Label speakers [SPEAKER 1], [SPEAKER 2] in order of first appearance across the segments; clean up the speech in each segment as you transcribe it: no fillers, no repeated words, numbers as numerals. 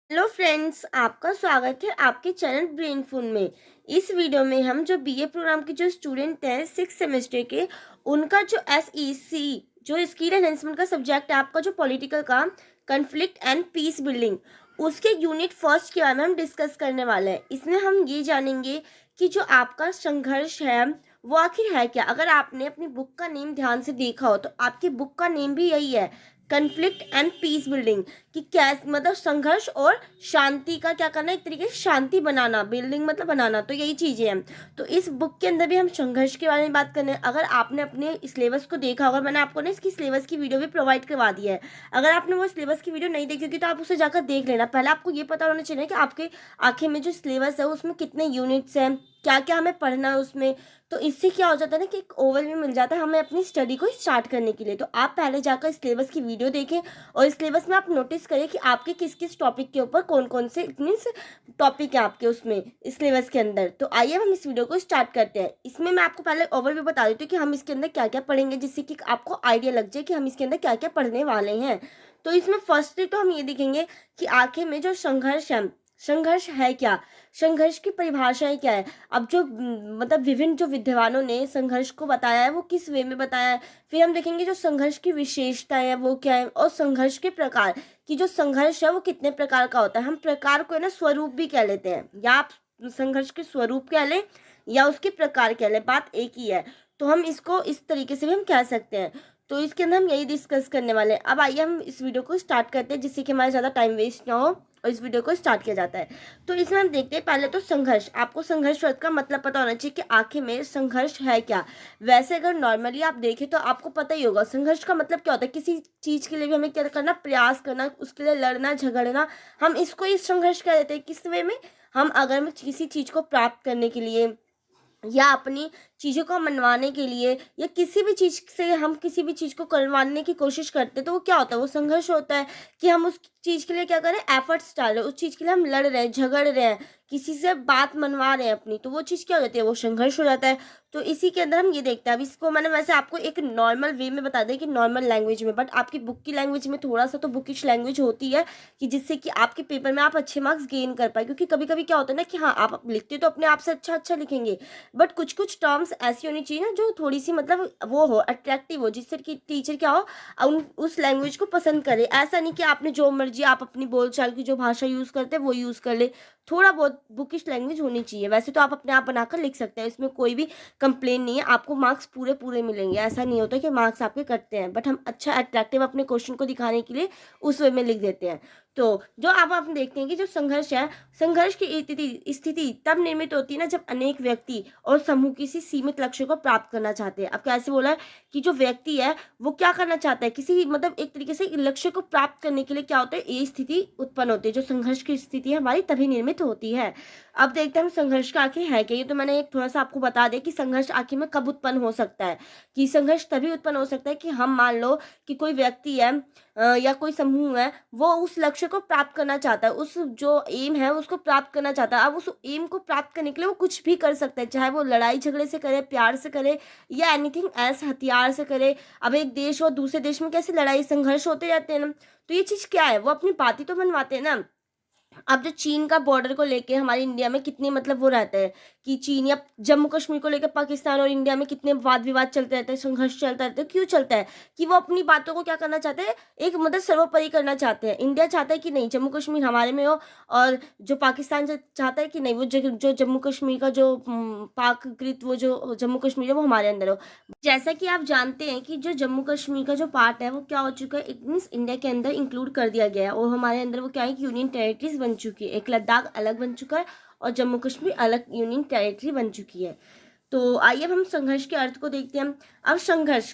[SPEAKER 1] Hello friends, आपका स्वागत है आपके चैनल ब्रेन फूड में। इस वीडियो में हम जो बीए प्रोग्राम के जो स्टूडेंट हैं 6 सेमेस्टर के, उनका जो एसईसी जो स्किल एनहेंसमेंट का सब्जेक्ट है आपका, जो पॉलिटिकल का कॉन्फ्लिक्ट एंड पीस बिल्डिंग, उसके यूनिट फर्स्ट के बारे में हम डिस्कस करने वाले हैं। इसमें हम ये जानेंगे कि जो आपका संघर्ष है वो आखिर है क्या। अगर आपने अपनी बुक का नेम ध्यान से देखा हो तो आपकी बुक का नेम भी यही है, कन्फ्लिक्ट एंड पीस बिल्डिंग। कि कैसे मतलब संघर्ष और शांति का क्या करना, एक तरीके से शांति बनाना, बिल्डिंग मतलब बनाना, तो यही चीजें हैं। तो इस बुक के अंदर भी हम संघर्ष के बारे में बात करने। अगर आपने अपने सिलेबस को देखा होगा, मैंने आपको ना इसकी सिलेबस की वीडियो भी प्रोवाइड करवा दी है। अगर आपने वो सिलेबस की वीडियो नहीं देखी होगी तो आप उसे जाकर देख लेना। पहले आपको ये पता होना चाहिए कि आपके आखिर में जो सिलेबस है उसमें कितने यूनिट्स हैं, क्या क्या हमें पढ़ना है उसमें। तो इससे क्या हो जाता है ना कि एक ओवरव्यू मिल जाता है हमें अपनी स्टडी को स्टार्ट करने के लिए। तो आप पहले जाकर सिलेबस की वीडियो देखें और इस सिलेबस में आप नोटिस करें कि आपके किस किस टॉपिक के ऊपर कौन कौन से मीन्स टॉपिक है आपके उसमें इस सिलेबस के अंदर। तो आइए हम इस वीडियो को स्टार्ट करते हैं। इसमें मैं आपको पहले ओवरव्यू बता देती हूँ कि हम इसके अंदर क्या क्या पढ़ेंगे, जिससे कि आपको आइडिया लग जाए कि हम इसके अंदर क्या क्या पढ़ने वाले हैं। तो इसमें फर्स्टली तो हम ये देखेंगे कि आखिर में जो संघर्ष है, संघर्ष है क्या, संघर्ष की परिभाषाएं क्या है। अब जो मतलब विभिन्न जो विद्वानों ने संघर्ष को बताया है वो किस वे में बताया है। फिर हम देखेंगे जो संघर्ष की विशेषताएं है वो क्या है, और संघर्ष के प्रकार कि जो संघर्ष है वो कितने प्रकार का होता है। हम प्रकार को है ना स्वरूप भी कह लेते हैं, या आप संघर्ष के स्वरूप कह लें या उसके प्रकार कह लें, बात एक ही है। तो हम इसको इस तरीके से भी हम कह सकते हैं। तो इसके अंदर हम यही डिस्कस करने वाले हैं। अब आइए हम इस वीडियो को स्टार्ट करते हैं, जिससे कि हमारा ज़्यादा टाइम वेस्ट ना हो और इस वीडियो को स्टार्ट किया जाता है। तो इसमें हम देखते हैं पहले तो संघर्ष। आपको संघर्ष शब्द का मतलब पता होना चाहिए कि आखिर में संघर्ष है क्या। वैसे अगर नॉर्मली आप देखें तो आपको पता ही होगा संघर्ष का मतलब क्या होता है। किसी चीज के लिए भी हमें क्या करना, प्रयास करना, उसके लिए लड़ना झगड़ना, हम इसको ही संघर्ष कह देते हैं। किस वे में, हम अगर किसी चीज को प्राप्त करने के लिए या अपनी चीज़ों को मनवाने के लिए या किसी भी चीज़ से हम किसी भी चीज़ को करवाने की कोशिश करते हैं, तो वो क्या होता है, वो संघर्ष होता है। कि हम उस चीज़ के लिए क्या करें, एफर्ट्स डालें, उस चीज़ के लिए हम लड़ रहे हैं, झगड़ रहे हैं, किसी से बात मनवा रहे हैं अपनी, तो वो चीज़ क्या हो जाती है, वो संघर्ष हो जाता है। तो इसी के अंदर हम ये देखते हैं। अब इसको मैंने वैसे आपको एक नॉर्मल वे में बता दें कि नॉर्मल लैंग्वेज में, बट आपकी बुक की लैंग्वेज में थोड़ा सा तो बुकिश लैंग्वेज होती है कि जिससे कि आपके पेपर में आप अच्छे मार्क्स गेन कर पाए। क्योंकि कभी कभी क्या होता है ना कि हाँ आप लिखते तो अपने आप से अच्छा अच्छा लिखेंगे, बट कुछ कुछ टर्म्स ऐसी होनी चाहिए ना जो थोड़ी सी मतलब वो हो, अट्रैक्टिव हो, जिससे कि टीचर क्या हो, उस लैंग्वेज को पसंद करे। ऐसा नहीं कि आपने जो मर्जी आप अपनी बोलचाल की जो भाषा यूज़ करते हैं वो यूज़ कर ले। थोड़ा बहुत बुकिश लैंग्वेज होनी चाहिए। वैसे तो आप अपने आप बनाकर लिख सकते हैं, इसमें कोई भी कंप्लेन नहीं है, आपको मार्क्स पूरे पूरे मिलेंगे। ऐसा नहीं होता कि मार्क्स आपके कटते हैं, बट हम अच्छा अट्रैक्टिव अपने क्वेश्चन को दिखाने के लिए उस वे में लिख देते हैं। तो जो अब आप देखते हैं कि जो संघर्ष है, संघर्ष की स्थिति तब निर्मित होती है ना जब अनेक व्यक्ति और समूह किसी सीमित लक्ष्य को प्राप्त करना चाहते हैं। अब कैसे बोला है कि जो व्यक्ति है वो क्या करना चाहता है, किसी मतलब एक तरीके से लक्ष्य को प्राप्त करने के लिए क्या होता है, ये स्थिति उत्पन्न होती है। जो संघर्ष की स्थिति है हमारी तभी निर्मित होती है। अब देखते हैं हम संघर्ष का आखिर है क्या। ये तो मैंने एक थोड़ा सा आपको बता दिया कि संघर्ष आखिर में कब उत्पन्न हो सकता है। कि संघर्ष तभी उत्पन्न हो सकता है कि हम मान लो कि कोई व्यक्ति है या कोई समूह है, वो उस लक्ष्य को प्राप्त करना चाहता है, उस जो एम है उसको प्राप्त करना चाहता है। अब उस एम को प्राप्त करने के लिए वो कुछ भी कर सकता है, चाहे वो लड़ाई झगड़े से करे, प्यार से करे, या एनीथिंग एल्स, हथियार से करे। अब एक देश और दूसरे देश में कैसे लड़ाई संघर्ष होते रहते हैं ना, तो ये चीज़ क्या है, वो अपनी बातें तो मनवाते हैं ना। अब जो चीन का बॉर्डर को लेके हमारे इंडिया में कितनी मतलब वो रहता है कि चीन, या जम्मू कश्मीर को लेकर पाकिस्तान और इंडिया में कितने वाद विवाद चलते रहते हैं, संघर्ष चलता रहता है। क्यों चलता है कि वो अपनी बातों को क्या करना चाहते हैं, एक मतलब सर्वोपरि करना चाहते हैं। इंडिया चाहता है कि नहीं जम्मू कश्मीर हमारे में हो, और जो पाकिस्तान चाहता है कि नहीं वो जो जम्मू कश्मीर का जो पाककृत वो जो जम्मू कश्मीर है वो हमारे अंदर हो। जैसा कि आप जानते हैं कि जो जम्मू कश्मीर का जो पार्ट है वो क्या हो चुका है, इट मीन्स इंडिया के अंदर इंक्लूड कर दिया गया है, और हमारे अंदर वो क्या है कि यूनियन टेरिटरीज बन चुकी है। एक लद्दाख अलग बन चुका है और जम्मू कश्मीर अलग यूनियन टेरिटरी बन चुकी है। तो आइए अब हम संघर्ष के अर्थ को देखते हैं। अब संघर्ष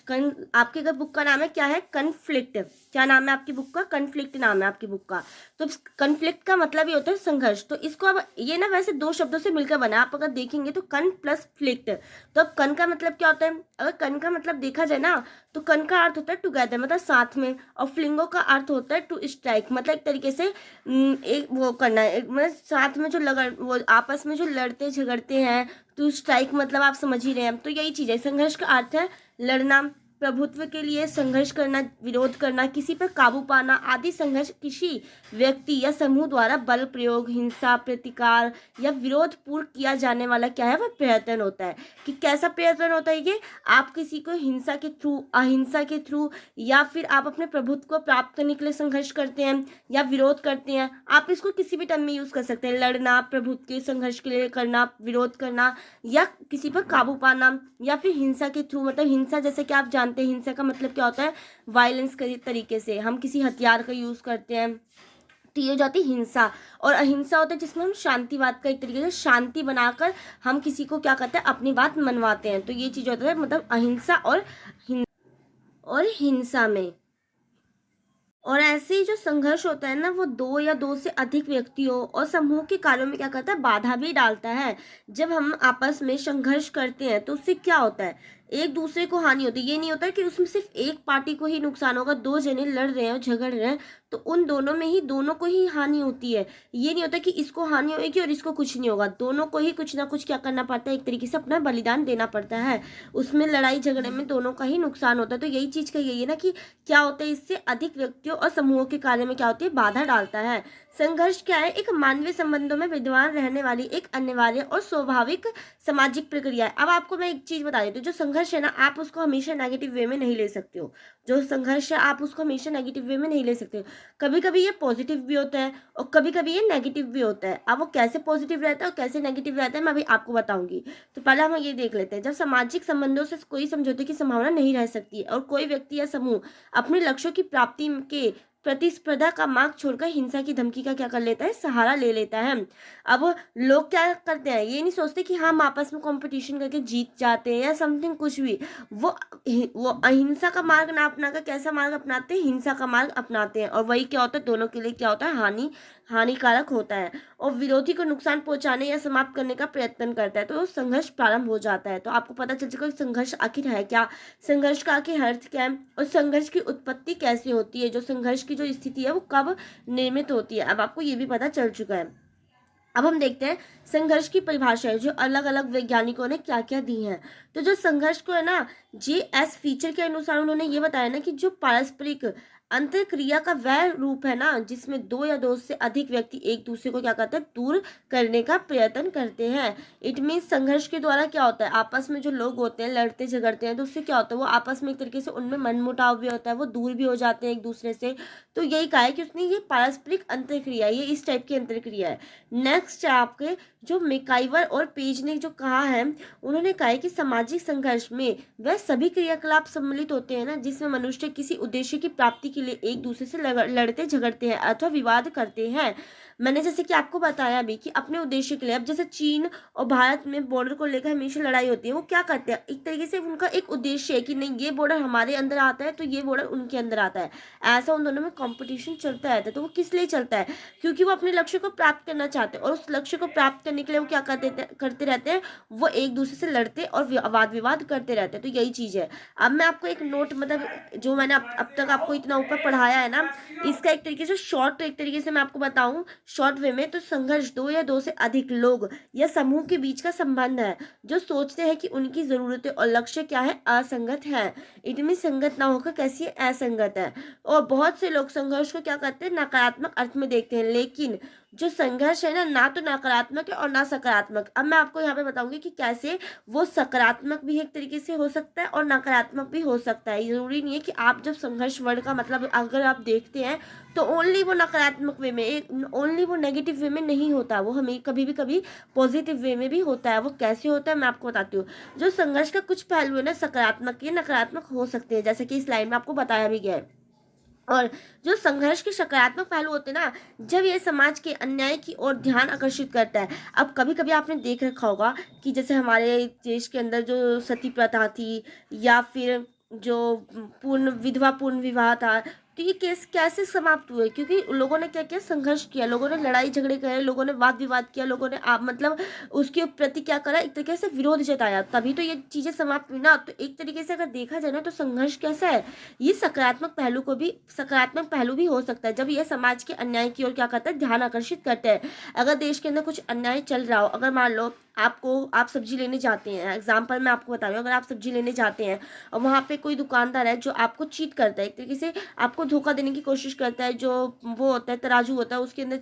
[SPEAKER 1] आपके अगर बुक का नाम है क्या है, कन्फ्लिक्ट। क्या नाम है आपकी बुक का, कन्फ्लिक्ट नाम है आपकी बुक का। तो कन्फ्लिक्ट का मतलब ये होता है संघर्ष। तो इसको अब ये ना वैसे दो शब्दों से मिलकर बना है, आप अगर देखेंगे तो कन प्लस फ्लिक्ट। तो अब कन का मतलब क्या होता है, अगर कन का मतलब देखा जाए ना तो कन का अर्थ होता है टुगेदर मतलब साथ में, और फ्लिंगो का अर्थ होता है टू स्ट्राइक मतलब एक तरीके से एक वो करना है, मतलब साथ में जो लड़ वो आपस में जो लड़ते झगड़ते हैं। टू स्ट्राइक मतलब आप समझ ही रहे हैं। तो यही चीज़ है, संघर्ष का अर्थ है लड़ना, प्रभुत्व के लिए संघर्ष करना, विरोध करना, किसी पर काबू पाना आदि संघर्ष किसी व्यक्ति या समूह द्वारा बल प्रयोग, हिंसा, प्रतिकार या विरोध पूर्ण किया जाने वाला क्या है, वह प्रयत्न होता है। कि कैसा प्रयत्न होता है ये, आप किसी को हिंसा के थ्रू, अहिंसा के थ्रू, या फिर आप अपने प्रभुत्व को प्राप्त करने के लिए संघर्ष करते हैं या विरोध करते हैं। आप इसको किसी भी टर्म में यूज कर सकते हैं, लड़ना, प्रभुत्व के संघर्ष के लिए करना, विरोध करना, या किसी पर काबू पाना, या फिर हिंसा के थ्रू। मतलब हिंसा, जैसे कि आप जानते हैं हिंसा का मतलब क्या होता है, वायलेंस के तरीके से हम किसी हथियार का यूज करते हैं, तो ये हो जाती है हिंसा। और अहिंसा होता है जिसमें हम शांतिवाद का एक तरीके से शांति बनाकर हम किसी को क्या करते हैं, अपनी बात मनवाते हैं। तो ये चीज होता है मतलब अहिंसा और हिंसा में। और ऐसे ही जो संघर्ष होता है ना, वो दो या दो से अधिक व्यक्तियों और समूह के कार्यों में क्या करता है, बाधा भी डालता है। जब हम आपस में संघर्ष करते हैं तो उससे क्या होता है, एक दूसरे को हानि होती है। ये नहीं होता है कि उसमें सिर्फ एक पार्टी को ही नुकसान होगा, दो जने लड़ रहे हैं और झगड़ रहे हैं तो उन दोनों में ही दोनों को ही हानि होती है। ये नहीं होता कि इसको हानि होगी और इसको कुछ नहीं होगा, दोनों को ही कुछ ना कुछ क्या करना पड़ता है, एक तरीके से अपना बलिदान देना पड़ता है। उसमें लड़ाई झगड़े में दोनों का ही नुकसान होता है। तो यही चीज का यही है ना कि क्या होता है, इससे अधिक व्यक्तियों और समूहों के कार्य में क्या होती है, बाधा डालता है। संघर्ष क्या है, एक मानवीय संबंधों में विद्यमान रहने वाली एक अनिवार्य और स्वाभाविक सामाजिक प्रक्रिया है। अब आपको मैं एक चीज बता देती हूँ, जो संघर्ष है ना, आप उसको हमेशा नेगेटिव वे में नहीं ले सकते हो। जो संघर्ष है आप उसको हमेशा नेगेटिव वे में नहीं ले सकते हो। कभी कभी ये पॉजिटिव भी होता है और कभी कभी ये नेगेटिव भी होता है। अब वो कैसे पॉजिटिव रहता है और कैसे नेगेटिव रहता है मैं अभी आपको बताऊंगी। तो पहले हम ये देख लेते हैं, जब सामाजिक संबंधों से कोई समझौते की संभावना नहीं रह सकती है और कोई व्यक्ति या समूह अपने लक्ष्यों की प्राप्ति के प्रतिस्पर्धा का मार्ग छोड़कर हिंसा की धमकी का क्या कर लेता है, सहारा ले लेता है। अब लोग क्या करते हैं, ये नहीं सोचते कि हम आपस में कंपटीशन करके जीत जाते हैं या समथिंग कुछ भी। वो वो अहिंसा का मार्ग ना अपनाकर कैसा मार्ग अपनाते हैं, हिंसा का मार्ग अपनाते हैं। और वही क्या होता है, दोनों के लिए क्या होता है, हानिकारक होता है और विरोधी को नुकसान पहुंचाने या समाप्त करने का प्रयत्न करता है। तो संघर्ष प्रारंभ हो जाता है। तो आपको पता चल चुका कि संघर्ष आखिर है क्या, संघर्ष का आखिर अर्थ क्या है और संघर्ष की उत्पत्ति कैसे होती है, जो संघर्ष की जो स्थिति है वो कब निर्मित होती है। अब आपको ये भी पता चल चुका है। अब हम देखते हैं संघर्ष की परिभाषा है जो अलग अलग वैज्ञानिकों ने क्या क्या दी है। तो जो संघर्ष को है ना, JS फीचर के अनुसार उन्होंने ये बताया ना कि जो पारस्परिक अंतरक्रिया का वह रूप है ना, जिसमें दो या दो से अधिक व्यक्ति एक दूसरे को क्या करते हैं, दूर करने का प्रयत्न करते हैं। इट मीन संघर्ष के द्वारा क्या होता है, आपस में जो लोग होते हैं लड़ते झगड़ते हैं तो उससे क्या होता है, वो आपस में एक तरीके से उनमें मनमुटाव भी होता है, वो दूर भी हो जाते हैं एक दूसरे से। तो यही कहा है कि उसने ये पारस्परिक अंतरक्रिया, ये इस टाइप की अंतरक्रिया है। नेक्स्ट है आपके जो मैकाइवर और पेज ने जो कहा है, उन्होंने कहा है कि सामाजिक संघर्ष में वह सभी क्रियाकलाप सम्मिलित होते हैं ना, जिसमें मनुष्य किसी उद्देश्य की प्राप्ति के लिए एक दूसरे से लड़ते झगड़ते हैं अथवा विवाद करते हैं। मैंने जैसे कि आपको बताया भी कि अपने उद्देश्य के लिए, अब जैसे चीन और भारत में बॉर्डर को लेकर हमेशा लड़ाई होती है, वो क्या करते हैं, एक तरीके से उनका एक उद्देश्य है कि नहीं ये बॉर्डर हमारे अंदर आता है तो ये बॉर्डर उनके अंदर आता है। ऐसा उन दोनों में कंपटीशन चलता रहता है। तो वो किस लिए चलता है, क्योंकि वो अपने लक्ष्य को प्राप्त करना चाहते हैं और उस लक्ष्य को प्राप्त करने के लिए वो क्या करते रहते हैं, वो एक दूसरे से लड़ते और वाद विवाद करते रहते हैं। तो यही चीज है। अब मैं आपको एक नोट, मतलब जो मैंने अब तक आपको इतना ऊपर पढ़ाया है ना, इसका एक तरीके से शॉर्ट, एक तरीके से मैं आपको बताऊं शॉर्ट वे में, तो संघर्ष दो या दो से अधिक लोग या समूह के बीच का संबंध है जो सोचते हैं कि उनकी जरूरतें और लक्ष्य क्या है, असंगत है। इतनी संगत ना होकर कैसी है, असंगत है। और बहुत से लोग संघर्ष को क्या करते हैं, नकारात्मक अर्थ में देखते हैं, लेकिन जो संघर्ष है ना तो नकारात्मक है और ना सकारात्मक। अब मैं आपको यहाँ पे बताऊंगी कि कैसे वो सकारात्मक भी एक तरीके से हो सकता है और नकारात्मक भी हो सकता है। जरूरी नहीं है कि आप जब संघर्ष वर्ड का मतलब अगर आप देखते हैं तो ओनली वो नकारात्मक वे में, ओनली वो नेगेटिव वे में नहीं होता, वो हमें कभी पॉजिटिव वे में भी होता है। वो कैसे होता है मैं आपको बताती हूँ। जो संघर्ष का कुछ पहलू है ना, सकारात्मक या नकारात्मक हो सकते हैं, जैसे कि इस लाइन में आपको बताया भी गया है। और जो संघर्ष के सकारात्मक पहलू होते हैं ना, जब ये समाज के अन्याय की ओर ध्यान आकर्षित करता है। अब कभी कभी आपने देख रखा होगा कि जैसे हमारे देश के अंदर जो सती प्रथा थी या फिर जो पूर्ण विधवा पूर्ण विवाह था, तो ये केस कैसे समाप्त हुए? क्योंकि लोगों ने क्या किया, संघर्ष किया, लोगों ने लड़ाई झगड़े करे, लोगों ने वाद विवाद किया, लोगों ने मतलब उसके प्रति क्या करा, एक तरीके से विरोध जताया, तभी तो ये चीजें समाप्त हुई ना। तो एक तरीके से अगर देखा जाए ना, तो संघर्ष कैसा है, ये सकारात्मक पहलू भी हो सकता है, जब ये समाज के अन्याय की ओर क्या करता है, ध्यान आकर्षित करते हैं। अगर देश के अंदर कुछ अन्याय चल रहा हो, अगर मान लो आप सब्जी लेने जाते हैं, एग्जाम्पल मैं आपको बता रही हूँ, अगर आप सब्जी लेने जाते हैं और वहाँ पे कोई दुकानदार है जो आपको चीट करता है, एक तरीके से आपको धोखा देने की कोशिश करता है, जो वो होता है तराजू होता है उसके अंदर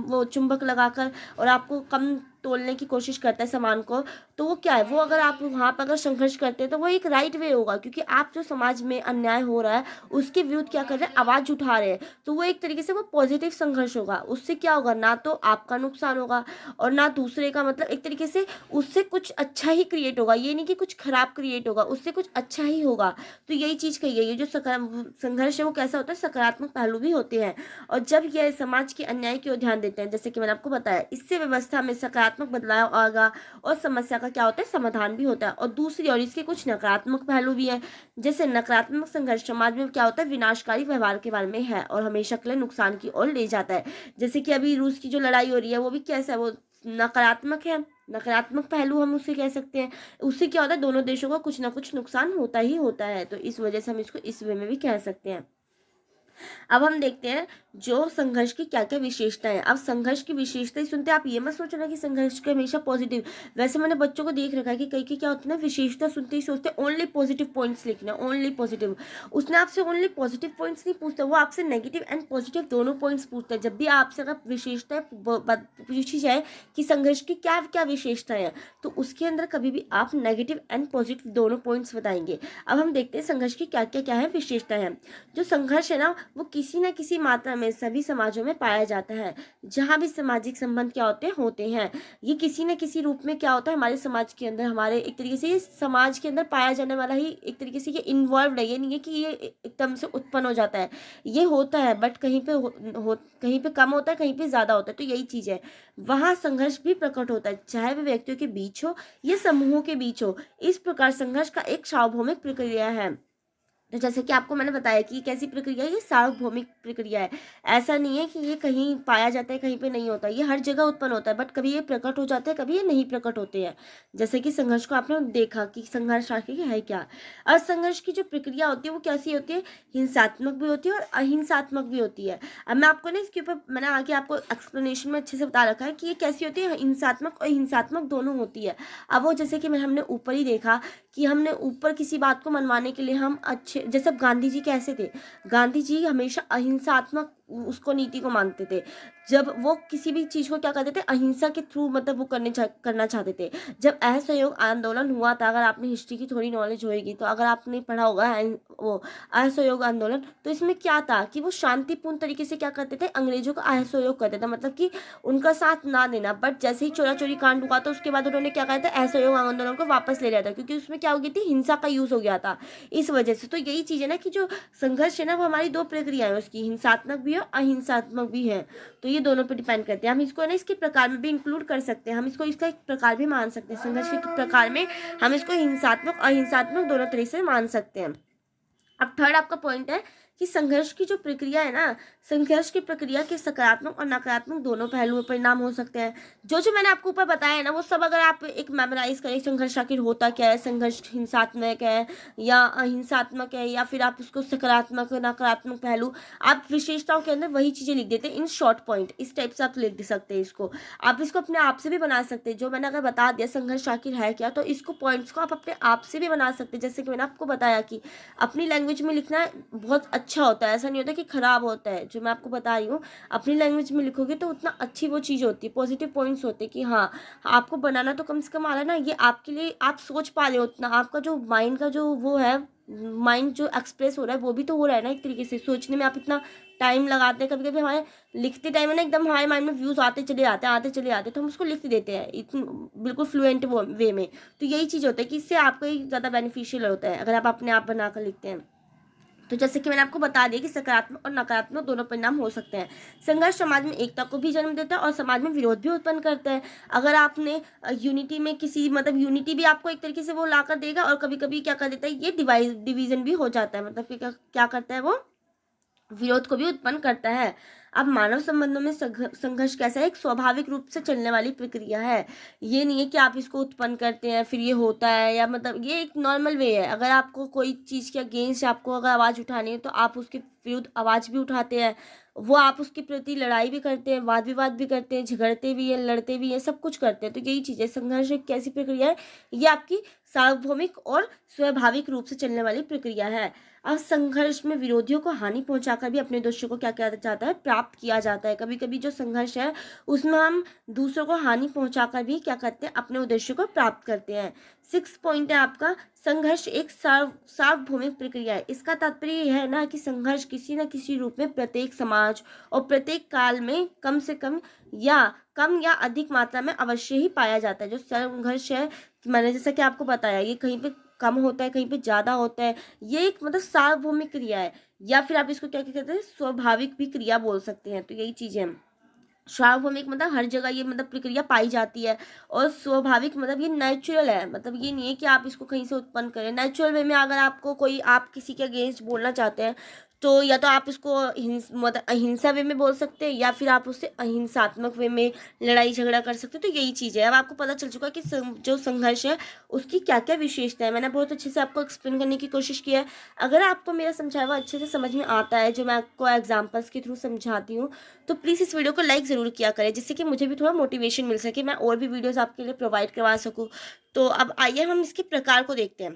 [SPEAKER 1] वो चुंबक लगाकर और आपको कम तोलने की कोशिश करता है सामान को, तो वो क्या है, वो अगर आप वहाँ पर अगर संघर्ष करते हैं तो वो एक राइट वे होगा, क्योंकि आप जो समाज में अन्याय हो रहा है उसके विरुद्ध क्या कर रहे हैं, आवाज उठा रहे हैं। तो वो एक तरीके से वो पॉजिटिव संघर्ष होगा, उससे क्या होगा, ना तो आपका नुकसान होगा और ना दूसरे का, मतलब एक तरीके से उससे कुछ अच्छा ही क्रिएट होगा, ये नहीं कि कुछ खराब क्रिएट होगा, उससे कुछ अच्छा ही होगा। तो यही चीज कही गई है, जो संघर्ष है वो कैसा होता है, सकारात्मक पहलू भी होते हैं। और जब यह समाज के अन्याय की ओर ध्यान देते हैं, जैसे कि मैंने आपको बताया, इससे व्यवस्था में सकारात्मक बदलाव आएगा और समस्या का क्या होता है, समाधान भी होता है। और दूसरी ओर इसके कुछ नकारात्मक पहलू भी है, जैसे नकारात्मक संघर्ष समाज में क्या होता है, विनाशकारी व्यवहार के बारे में है और हमेशा के लिए नुकसान की ओर ले जाता है। जैसे कि अभी रूस की जो लड़ाई हो रही है वो भी कैसा है, वो नकारात्मक है, नकारात्मक पहलू हम उसे कह सकते हैं। उससे क्या होता है, दोनों देशों का कुछ ना कुछ नुकसान होता ही होता है, तो इस वजह से हम इसको इस वे में भी कह सकते हैं। अब हम देखते हैं जो संघर्ष की क्या क्या विशेषताएं। अब संघर्ष की विशेषताएं सुनते आप ये मत सोचना कि संघर्ष के हमेशा पॉजिटिव, वैसे मैंने बच्चों को देख रखा है कि कई क्या होता है ना, विशेषता सुनते ही सोचते हैं ओनली पॉजिटिव पॉइंट्स लिखना, ओनली पॉजिटिव। उसने आपसे ओनली पॉजिटिव पॉइंट्स नहीं पूछता, वो आपसे नेगेटिव एंड पॉजिटिव दोनों पॉइंट्स पूछता है। जब भी आपसे अगर विशेषताएं पूछी जाए कि संघर्ष की क्या क्या विशेषताएं हैं, तो उसके अंदर कभी भी आप नेगेटिव एंड पॉजिटिव दोनों पॉइंट्स बताएंगे। अब हम देखते हैं संघर्ष की क्या क्या है विशेषताएं हैं। जो संघर्ष है ना, वो किसी न किसी मात्रा में सभी समाजों में पाया जाता है। जहाँ भी सामाजिक संबंध क्या होते हैं, ये किसी न किसी रूप में क्या होता है, हमारे समाज के अंदर, हमारे एक तरीके से ये समाज के अंदर पाया जाने वाला ही एक तरीके से ये इन्वॉल्व है। ये नहीं है कि ये एकदम से उत्पन्न हो जाता है, ये होता है, बट कहीं पे कम होता है, कहीं पे ज्यादा होता है। तो यही चीज है, वहां संघर्ष भी प्रकट होता है, चाहे वह व्यक्तियों के बीच हो या समूहों के बीच हो। इस प्रकार संघर्ष का एक सार्वभौमिक प्रक्रिया है। तो जैसे कि आपको मैंने बताया कि कैसी प्रक्रिया है, ये सार्वभौमिक प्रक्रिया है। ऐसा नहीं है कि ये कहीं पाया जाता है कहीं पे नहीं होता, ये हर जगह उत्पन्न होता है, बट कभी ये प्रकट हो जाते हैं, कभी ये नहीं प्रकट होते हैं। जैसे कि संघर्ष को आपने देखा कि संघर्ष आखिर है क्या। और संघर्ष की जो प्रक्रिया होती है वो कैसी होती है, हिंसात्मक भी होती है और अहिंसात्मक भी होती है। अब मैं आपको ना इसके ऊपर मैंने आगे आपको एक्सप्लेनेशन में अच्छे से बता रखा है कि ये कैसी होती है, हिंसात्मक और हिंसात्मक दोनों होती है। अब वो जैसे कि हमने ऊपर ही देखा कि हमने ऊपर किसी बात को मनवाने के लिए हम अच्छे, जैसे अब गांधी जी कैसे थे, गांधी जी हमेशा अहिंसात्मक उसको नीति को मानते थे। जब वो किसी भी चीज को क्या करते थे, अहिंसा के थ्रू मतलब वो करना चाहते थे। जब असहयोग आंदोलन हुआ था, अगर आपने हिस्ट्री की थोड़ी नॉलेज होगी तो अगर आपने पढ़ा होगा वो असहयोग आंदोलन, तो इसमें क्या था कि वो शांतिपूर्ण तरीके से क्या करते थे, अंग्रेजों का असहयोग करते थे, मतलब कि उनका साथ ना देना। बट जैसे ही चोरा चोरी कांड हुआ तो उसके बाद उन्होंने क्या कहा था, असहयोग आंदोलन को वापस ले लिया था, क्योंकि उसमें क्या हो गई थी, हिंसा का यूज हो गया था इस वजह से। तो यही चीज है ना कि जो संघर्ष है ना, वो हमारी दो प्रक्रिया है, उसकी हिंसात्मक भी है अहिंसात्मक भी है। तो ये दोनों पे डिपेंड करते हैं। हम इसको ना इसके प्रकार में भी इंक्लूड कर सकते हैं, हम इसको इसका एक प्रकार भी मान सकते हैं। संघर्ष के प्रकार में हम इसको हिंसात्मक अहिंसात्मक दोनों तरीके से मान सकते हैं। अब थर्ड आपका पॉइंट है कि संघर्ष की जो प्रक्रिया है ना, संघर्ष की प्रक्रिया के सकारात्मक और नकारात्मक दोनों पहलुओं परिणाम हो सकते हैं। जो जो मैंने आपको ऊपर बताया है ना, वो सब अगर आप एक मेमोराइज करें, संघर्ष आखिर होता क्या है, संघर्ष हिंसात्मक है या अहिंसात्मक है, या फिर आप उसको सकारात्मक नकारात्मक पहलू, आप विशेषताओं के अंदर वही चीजें लिख देते हैं इन शॉर्ट पॉइंट, इस टाइप से आप लिख सकते हैं इसको। आप इसको अपने आप से भी बना सकते हैं, जो मैंने अगर बता दिया संघर्ष आखिर है क्या, तो इसको पॉइंट्स को आप अपने आप से भी बना सकते हैं। जैसे कि मैंने आपको बताया कि अपनी लैंग्वेज में लिखना बहुत अच्छा होता है, ऐसा नहीं होता कि खराब होता है। जो मैं आपको बता रही हूँ, अपनी लैंग्वेज में लिखोगे तो उतना अच्छी वो चीज़ होती है, पॉजिटिव पॉइंट्स होते हैं कि हाँ, आपको बनाना तो कम से कम आ रहा है ना, ये आपके लिए आप सोच पा रहे हो उतना, आपका जो माइंड का जो वो है, माइंड जो एक्सप्रेस हो रहा है वो भी तो हो रहा है ना एक तरीके से, सोचने में आप इतना टाइम लगाते हैं। कभी कभी हमारे लिखते टाइम है ना, एकदम हमारे माइंड में व्यूज आते चले आते, तो हम उसको लिख देते हैं बिल्कुल फ्लुएंट वे में। तो यही चीज़ होता है कि इससे आपको ही ज़्यादा बेनिफिशियल होता है अगर आप अपने आप बनाकर लिखते हैं। तो जैसे कि मैंने आपको बता दिया कि सकारात्मक और नकारात्मक दोनों परिणाम हो सकते हैं। संघर्ष समाज में एकता को भी जन्म देता है और समाज में विरोध भी उत्पन्न करता है। अगर आपने यूनिटी में किसी मतलब यूनिटी भी आपको एक तरीके से वो ला कर देगा, और कभी कभी क्या कर देता है, ये डिविजन भी हो जाता है, मतलब कि क्या करता है वो, विरोध को भी उत्पन्न करता है। अब मानव संबंधों में संघर्ष कैसा है, एक स्वाभाविक रूप से चलने वाली प्रक्रिया है। ये नहीं है कि आप इसको उत्पन्न करते हैं फिर ये होता है, या मतलब ये एक नॉर्मल वे है। अगर आपको कोई चीज़ के अगेंस्ट आपको अगर आवाज़ उठानी है तो आप उसके विरुद्ध आवाज़ भी उठाते हैं, वो आप उसके प्रति लड़ाई भी करते हैं, वाद विवाद भी करते हैं, झगड़ते भी हैं, लड़ते भी हैं, सब कुछ करते हैं। तो यही चीज़ है, संघर्ष एक कैसी प्रक्रिया है, ये आपकी सार्वभौमिक और स्वाभाविक रूप से चलने वाली प्रक्रिया है। अब संघर्ष में विरोधियों को हानि पहुंचाकर भी अपने उद्देश्यों को क्या किया जाता है, प्राप्त किया जाता है। कभी कभी जो संघर्ष है उसमें हम दूसरों को हानि पहुंचाकर भी क्या करते हैं, अपने उद्देश्यों को प्राप्त करते हैं। 6 पॉइंट है आपका, संघर्ष एक सार्वभौमिक प्रक्रिया है। इसका तात्पर्य यह है ना कि संघर्ष किसी न किसी रूप में प्रत्येक समाज और प्रत्येक काल में कम से कम या अधिक मात्रा में अवश्य ही पाया जाता है। जो संघर्ष है, मैंने जैसा कि आपको बताया, ये कहीं पे कम होता है, कहीं पे ज़्यादा होता है। ये एक मतलब सार्वभौमिक क्रिया है, या फिर आप इसको क्या क्या कहते हैं, स्वाभाविक भी क्रिया बोल सकते हैं। तो यही चीज़ है। सार्वभौमिक मतलब हर जगह ये मतलब प्रक्रिया पाई जाती है, और स्वाभाविक मतलब ये नेचुरल है। मतलब ये नहीं है कि आप इसको कहीं से उत्पन्न करें। नेचुरल वे में अगर आपको कोई, आप किसी के अगेंस्ट बोलना चाहते हैं तो या तो आप इसको मतलब अहिंसा वे में बोल सकते हैं, या फिर आप उससे अहिंसात्मक वे में लड़ाई झगड़ा कर सकते हैं। तो यही चीज़ है। अब आपको पता चल चुका है कि जो संघर्ष है उसकी क्या क्या विशेषता है। मैंने बहुत अच्छे से आपको एक्सप्लेन करने की कोशिश की है। अगर आपको मेरा समझाया हुआ अच्छे से समझ में आता है, जो मैं आपको एग्जाम्पल्स के थ्रू समझाती हूँ, तो प्लीज़ इस वीडियो को लाइक ज़रूर किया करें, जिससे कि मुझे भी थोड़ा मोटिवेशन मिल सके, मैं और भी वीडियोस आपके लिए प्रोवाइड करवा सकूँ। तो अब आइए हम इसके प्रकार को देखते हैं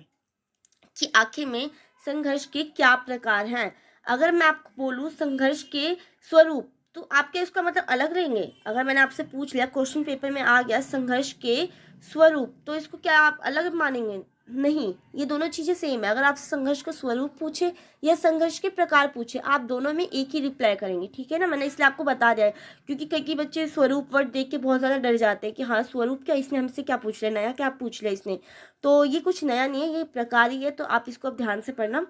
[SPEAKER 1] कि आखिर में संघर्ष के क्या प्रकार हैं। अगर मैं आपको बोलूँ संघर्ष के स्वरूप, तो आपके इसका मतलब अलग रहेंगे। अगर मैंने आपसे पूछ लिया, क्वेश्चन पेपर में आ गया संघर्ष के स्वरूप, तो इसको क्या आप अलग मानेंगे? नहीं, ये दोनों चीज़ें सेम है। अगर आपसे संघर्ष का स्वरूप पूछे या संघर्ष के प्रकार पूछे, आप दोनों में एक ही रिप्लाई करेंगे, ठीक है ना। मैंने इसलिए आपको बता दिया है, क्योंकि कई बच्चे स्वरूप वर्ड देख के बहुत ज़्यादा डर जाते हैं कि हाँ स्वरूप क्या, इसने हमसे क्या पूछ लिया, नया क्या पूछ लिया इसने। तो ये कुछ नया नहीं है, ये प्रकार ही है। तो आप इसको अब ध्यान से पढ़ना।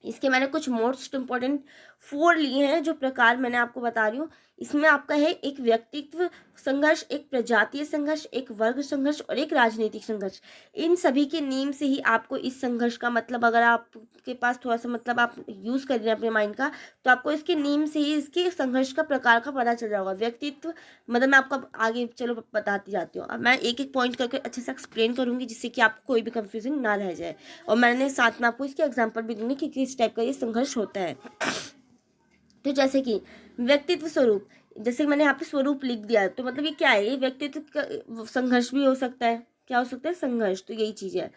[SPEAKER 1] इसके मैंने कुछ मोस्ट इम्पॉर्टेंट 4 लिए हैं जो प्रकार मैंने आपको बता रही हूँ। इसमें आपका है एक व्यक्तित्व संघर्ष, एक प्रजातीय संघर्ष, एक वर्ग संघर्ष और एक राजनीतिक संघर्ष। इन सभी के नीम से ही आपको इस संघर्ष का मतलब, अगर आपके पास थोड़ा सा मतलब आप यूज़ कर रहे हैं अपने माइंड का, तो आपको इसके नीम से ही इसके संघर्ष का प्रकार का पता चल जाएगा। व्यक्तित्व मतलब मैं आपको आगे चलो बताती जाती हूँ। अब मैं एक एक पॉइंट करके अच्छे से एक्सप्लेन करूँगी, जिससे कि आपको कोई भी कंफ्यूजन ना रह जाए, और मैंने साथ में आपको इसके एग्जाम्पल भी दूंगी कि किस टाइप का ये संघर्ष होता है। तो जैसे कि व्यक्तित्व स्वरूप, जैसे मैंने यहाँ पे स्वरूप लिख दिया, तो मतलब ये क्या है, ये व्यक्तित्व संघर्ष भी हो सकता है। क्या हो सकता है? संघर्ष। तो यही चीज है।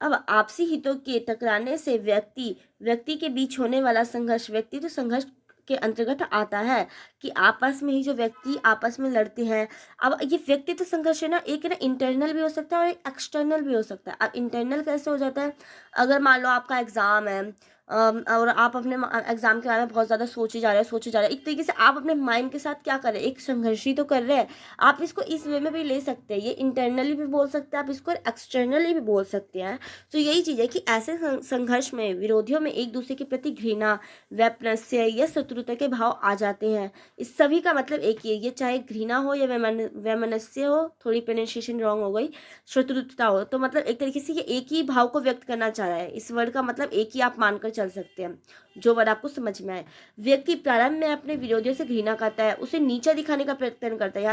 [SPEAKER 1] अब आपसी हितों के टकराने से व्यक्ति व्यक्ति के बीच होने वाला संघर्ष व्यक्तित्व संघर्ष के अंतर्गत आता है, कि आपस में ही जो व्यक्ति आपस में लड़ते हैं। अब ये व्यक्तित्व संघर्ष है ना, एक ना इंटरनल भी हो सकता है और एक एक्सटर्नल भी हो सकता है। अब इंटरनल कैसे हो जाता है? अगर मान लो आपका एग्जाम है, और आप अपने एग्जाम के बारे में बहुत ज़्यादा सोचे जा रहे हैं, एक तरीके से आप अपने माइंड के साथ क्या कर रहे हैं, एक संघर्ष ही तो कर रहे हैं। आप इसको इस वे में भी ले सकते हैं, ये इंटरनली भी बोल सकते हैं आप इसको, एक्सटर्नली भी बोल सकते हैं। तो यही चीज़ है कि ऐसे संघर्ष में विरोधियों में एक दूसरे के प्रति घृणा, वैमनस्य या शत्रुता के भाव आ जाते हैं। इस सभी का मतलब एक ही है, ये चाहे घृणा हो या वैमनस्य हो, थोड़ी प्रोनाउंसिएशन रॉन्ग हो गई, शत्रुता हो, तो मतलब एक तरीके से ये एक ही भाव को व्यक्त करना चाह रहा है। इस वर्ड का मतलब एक ही आप मानकर चल सकते हैं, जो वर्ड आपको समझ में आए। व्यक्ति प्रारंभ में अपने विरोधियों से घृणा करता है, उसे नीचा दिखाने का प्रयत्न करता है,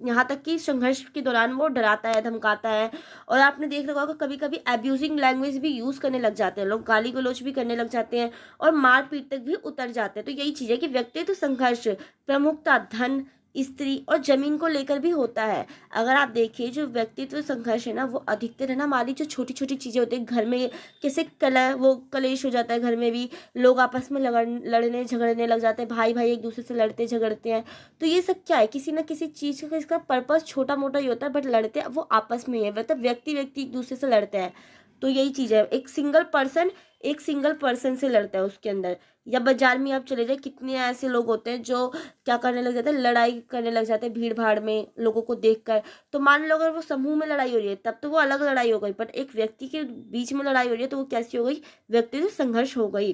[SPEAKER 1] यहाँ तक कि संघर्ष के दौरान वो डराता है, धमकाता है। और आपने देख रखा होगा कभी कभी एब्यूजिंग लैंग्वेज भी यूज करने लग जाते हैं लोग, गाली गलौज भी करने लग जाते हैं, और मारपीट तक भी उतर जाते हैं। तो यही चीज है कि व्यक्तित्व संघर्ष प्रमुखता धन, स्त्री और जमीन को लेकर भी होता है। अगर आप देखिए जो व्यक्तित्व संघर्ष है ना, वो अधिकतर है ना हमारी जो छोटी छोटी चीजें होती है घर में, कैसे वो कलेश हो जाता है घर में भी, लोग आपस में लड़ने झगड़ने लग जाते हैं, भाई भाई एक दूसरे से लड़ते झगड़ते हैं। तो ये सब क्या है, किसी ना किसी चीज का इसका पर्पस छोटा मोटा ही होता है, बट लड़ते वो आपस में ही है, मतलब व्यक्ति व्यक्ति एक दूसरे से लड़ते हैं। तो यही चीज है, एक सिंगल पर्सन से लड़ता है उसके अंदर। या बाजार में आप चले जाए, कितने ऐसे लोग होते हैं जो क्या करने लग जाते हैं, लड़ाई करने लग जाते हैं भीड़ भाड़ में लोगों को देखकर। तो मान लो अगर वो समूह में लड़ाई हो रही है तब तो वो अलग लड़ाई हो गई, बट एक व्यक्ति के बीच में लड़ाई हो रही है तो वो कैसी हो गई, व्यक्तिगत संघर्ष हो गई।